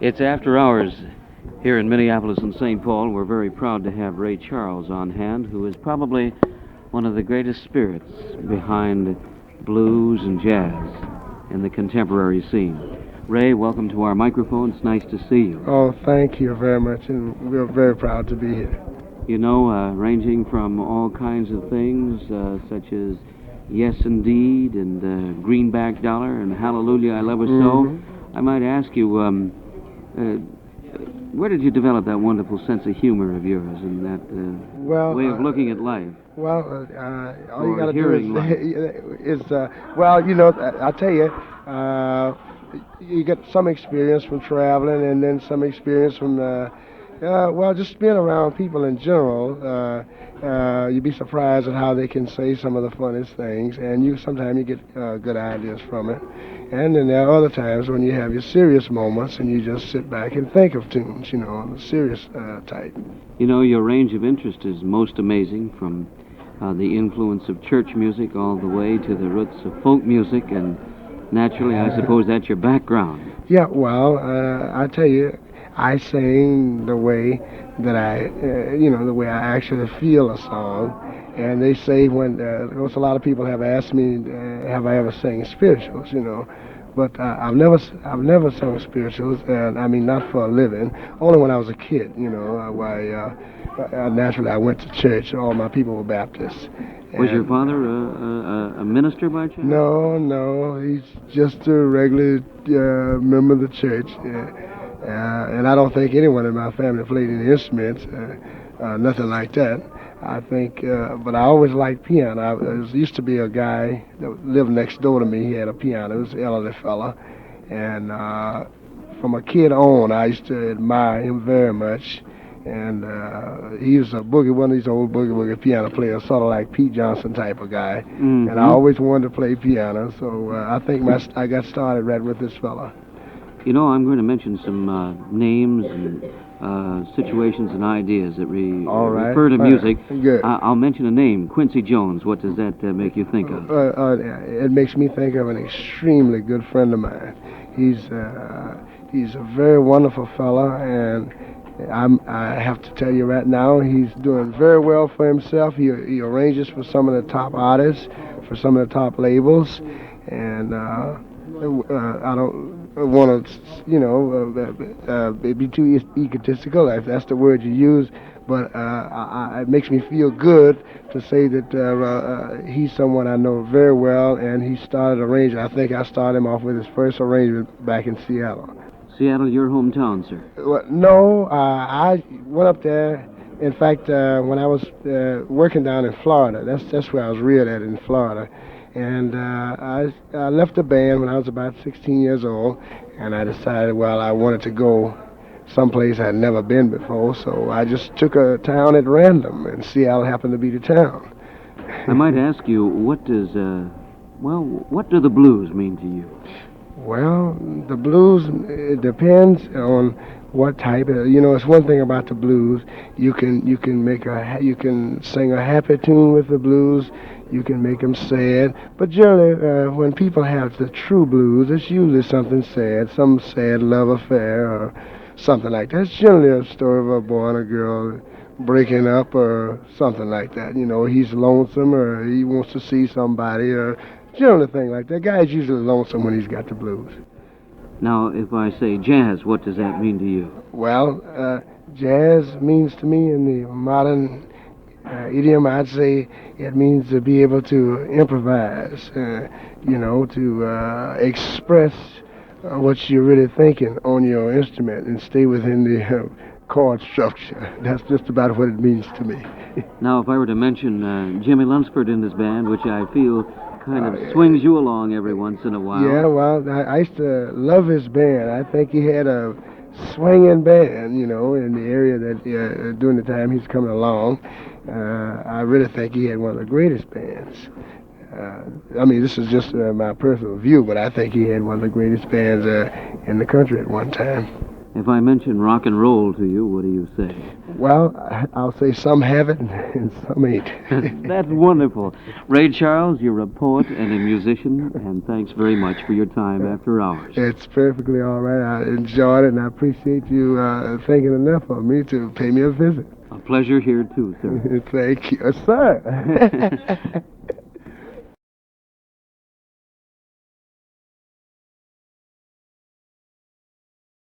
It's after hours here in Minneapolis and St. Paul. We're very proud to have Ray Charles on hand, who is probably one of the greatest spirits behind blues and jazz in the contemporary scene. Ray, welcome to our microphone. It's nice to see you. Oh, thank you very much, and we're very proud to be here. You know, ranging from all kinds of things, such as Yes Indeed and Greenback Dollar and Hallelujah, I Love Her So. I might ask you, where did you develop that wonderful sense of humor of yours and that way of looking at life? Well, all you Or got to do hearing I tell you, you get some experience from traveling, and then some experience from, just being around people in general. You'd be surprised at how they can say some of the funniest things, and sometimes you get good ideas from it. And then there are other times when you have your serious moments and you just sit back and think of tunes, the serious type. You know, your range of interest is most amazing, from the influence of church music all the way to the roots of folk music, and naturally, I suppose that's your background. Yeah, well, I tell you, I sing the way that the way I actually feel a song. And they say of course, a lot of people have asked me, have I ever sang spirituals, but I've never sung spirituals, and I mean not for a living. Only when I was a kid, naturally I went to church. All my people were Baptists. Was your father a minister by chance? No, he's just a regular member of the church, and I don't think anyone in my family played any instruments, nothing like that. I think, but I always liked piano. There used to be a guy that lived next door to me. He had a piano. He was an elderly fella. And from a kid on, I used to admire him very much. And he was one of these old boogie piano players, sort of like Pete Johnson type of guy. Mm-hmm. And I always wanted to play piano, so I think I got started right with this fella. You know, I'm going to mention some names and situations and ideas that refer to music. Good. I'll mention a name, Quincy Jones. What does that make you think of? It makes me think of an extremely good friend of mine. He's a very wonderful fella, and I have to tell you right now, he's doing very well for himself. He arranges for some of the top artists, for some of the top labels, and I don't want to, be too egotistical, if that's the word you use, but it makes me feel good to say that he's someone I know very well, and he started arranging. I think I started him off with his first arrangement back in Seattle. Seattle, your hometown, sir? Well, no, I went up there. In fact, when I was working down in Florida, that's where I was reared at, in Florida. And I left the band when I was about 16 years old, and I decided, I wanted to go someplace I'd never been before, so I just took a town at random, and Seattle happened to be the town. I might ask you, what do the blues mean to you? Well, the blues, it depends on what type. It's one thing about the blues. You can sing a happy tune with the blues. You can make them sad. But generally, when people have the true blues, it's usually something sad, some sad love affair or something like that. It's generally a story of a boy and a girl breaking up or something like that. He's lonesome or he wants to see somebody or generally thing like that. Guy's usually lonesome when he's got the blues. Now, if I say jazz, what does that mean to you? Well, jazz means to me in the modern idiom, I'd say it means to be able to improvise, to express what you're really thinking on your instrument and stay within the chord structure. That's just about what it means to me. Now, if I were to mention Jimmy Lunsford in this band, which I feel kind of swings you along every once in a while. Yeah, well, I used to love his band. I think he had a swinging band, in the area that during the time he's coming along. I really think he had one of the greatest bands. This is just my personal view, but I think he had one of the greatest bands in the country at one time. If I mention rock and roll to you, what do you say? Well, I'll say some have it and some ain't. That's wonderful. Ray Charles, you're a poet and a musician, and thanks very much for your time after hours. It's perfectly all right. I enjoyed it, and I appreciate you thinking enough of me to pay me a visit. A pleasure here, too, sir. Thank you, sir.